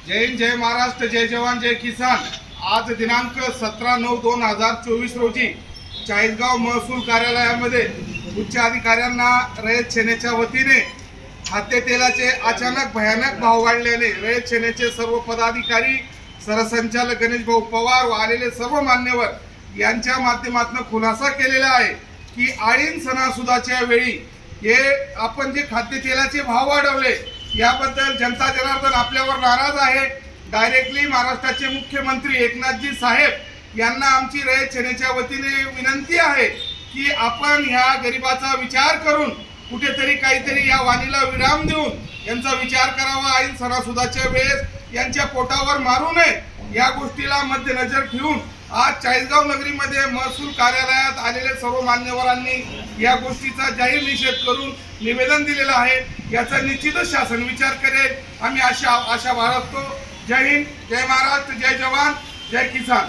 जय हिंद, जय महाराष्ट्र, जय जवान, जय किसान। आज दिनांक 17/9/2024 रोजी चाळीसगाव महसूल कार्यालयामध्ये उच्च अधिकाऱ्यांना रयत सेनेच्या वतीने खाद्यतेलाचे अचानक भयानक भाव वाढल्याने रयत सेनेचे सर्व पदाधिकारी, सरसंचालक गणेश भाऊ पवार व आलेले सर्व मान्यवर यांच्या माध्यमातून खुलासा केलेला आहे की आळीण सणासुदाच्या वेळी हे आपण जे खाद्यतेलाचे भाव वाढवले याबद्दल जनता जनार्दन आपल्यावर नाराज आहे। डायरेक्टली महाराष्ट्राचे मुख्यमंत्री एकनाथजी साहेब यांना आमची रयत सेनेच्या वतीने विनंती आहे की आपण ह्या गरिबाचा विचार करून कुठेतरी काहीतरी या वाणीला विराम देऊन यांचा विचार करावा। आईन सणासुदाच्या वेळेस यांच्या पोटावर मारू नये या गोष्टीला मध्यनजर ठेवून आज चाळीसगाव नगरीमध्ये महसूल कार्यालयात आलेले सर्व मान्यवरांनी या गोष्टीचा जाहीर निषेध करून निवेदन दिलेलं आहे। याचा निश्चितच शासन विचार करेल, आम्ही आशा बाळगतो। जय हिंद, जय महाराष्ट्र, जय जवान, जय किसान।